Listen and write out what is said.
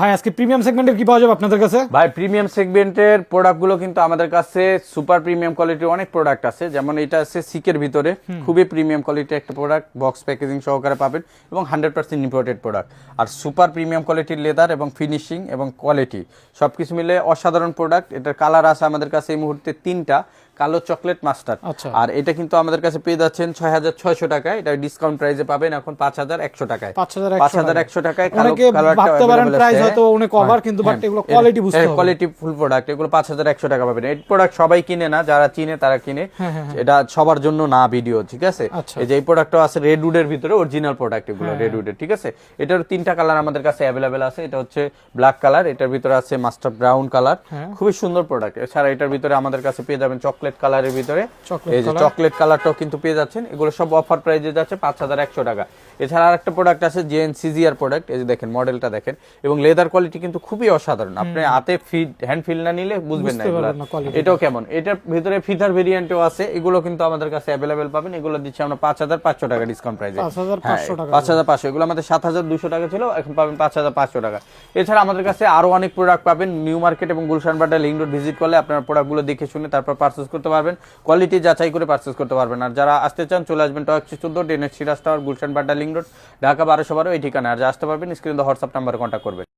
ভাই আজকে প্রিমিয়াম সেগমেন্টের কি পাওয়া যাবে আপনাদের কাছে? ভাই প্রিমিয়াম সেগমেন্টের প্রোডাক্টগুলো কিন্তু আমাদের কাছে সুপার প্রিমিয়াম কোয়ালিটির অনেক প্রোডাক্ট আছে। যেমন এটা আছে সিকের ভিতরে, খুবই প্রিমিয়াম কোয়ালিটির একটা প্রোডাক্ট, বক্স প্যাকেজিং সহকারে পাবেন এবং 100% ইম্পোর্টেড প্রোডাক্ট। আর সুপার প্রিমিয়াম কোয়ালিটির লেদার এবং ফিনিশিং এবং কোয়ালিটি সবকিছু মিলে অসাধারণ প্রোডাক্ট। এটার কালার আছে আমাদের কাছে এই মুহূর্তে 3টা, কালো, চকলেট, মাস্টার্ড। আর এটা কিন্তু আমাদের কাছে পেয়ে যাচ্ছেন 6600 টাকায়। এটা ডিসকাউন্ট প্রাইসে পাবেন এখন 5100 টাকায়। 5100 টাকায়। অনেকে ভাবতে পারেন প্রাইস হয়তো অনেক ওভার, কিন্তু বাট এগুলো কোয়ালিটি বুঝতে হবে। কোয়ালিটি ফুল প্রোডাক্ট, এগুলো 5100 টাকা পাবেন। এই প্রোডাক্ট সবাই কিনে না, যারা চিনে তারা কিনে। এটা সবার জন্য না ভিডিও, ঠিক আছে? এই যে এই প্রোডাক্টটা আছে রেডউডের ভিতরে, অরিজিনাল প্রোডাক্ট এগুলো রেডউডের, ঠিক আছে? এটার 3টা কালার আমাদের কাছে अवेलेबल আছে। এটা হচ্ছে ব্ল্যাক কালার, এটার ভিতরে আছে মাস্টার ব্রাউন কালার, খুবই সুন্দর প্রোডাক্ট। এছাড়া এটার ভিতরে আমাদের কাছে পেয়ে যাবেন চকলেট কালারের ভিতরে, এই যে চকলেট কালারটাও কিন্তু পেয়ে যাচ্ছেন। এগুলো সব অফার প্রাইসে যাচ্ছে 5100 টাকা। এছাড়া আরেকটা প্রোডাক্ট আছে জেএনসিজিআর প্রোডাক্ট, এই যে দেখেন মডেলটা দেখেন, এবং লেদার কোয়ালিটি কিন্তু খুবই অসাধারণ। আপনি হাতে হ্যান্ড ফিল না নিলে বুঝবেন না এটাও কেমন। এটার ভিতরে ফিতার ভেরিয়েন্টও আছে, এগুলো কিন্তু আমাদের কাছে अवेलेबल পাবেন। এগুলো দিচ্ছি আমরা 5500 টাকা ডিসকাউন্ট প্রাইসে। 5500, এগুলো আমাদের 7200 টাকা ছিল, এখন পাবেন 5500 টাকা। এছাড়া আমাদের কাছে আরো অনেক প্রোডাক্ট পাবেন। নিউ মার্কেট এবং Gulshan Badda link road visit করলে আপনারা প্রোডাক্টগুলো দেখে শুনে তারপর পারচেজ করতে পারবেন, কোয়ালিটি যাচাই করে পারচেজ করতে পারবেন। আর যারা আসতে চান চলে আসবেন টক 14 Dennett Siraj tower, Gulshan Badda link road, Dhaka 1212 এই ঠিকানা। আর যা আসতে পারবেন স্ক্রিনে হোয়াটসঅ্যাপ নাম্বারে কন্ট্যাক্ট করবেন।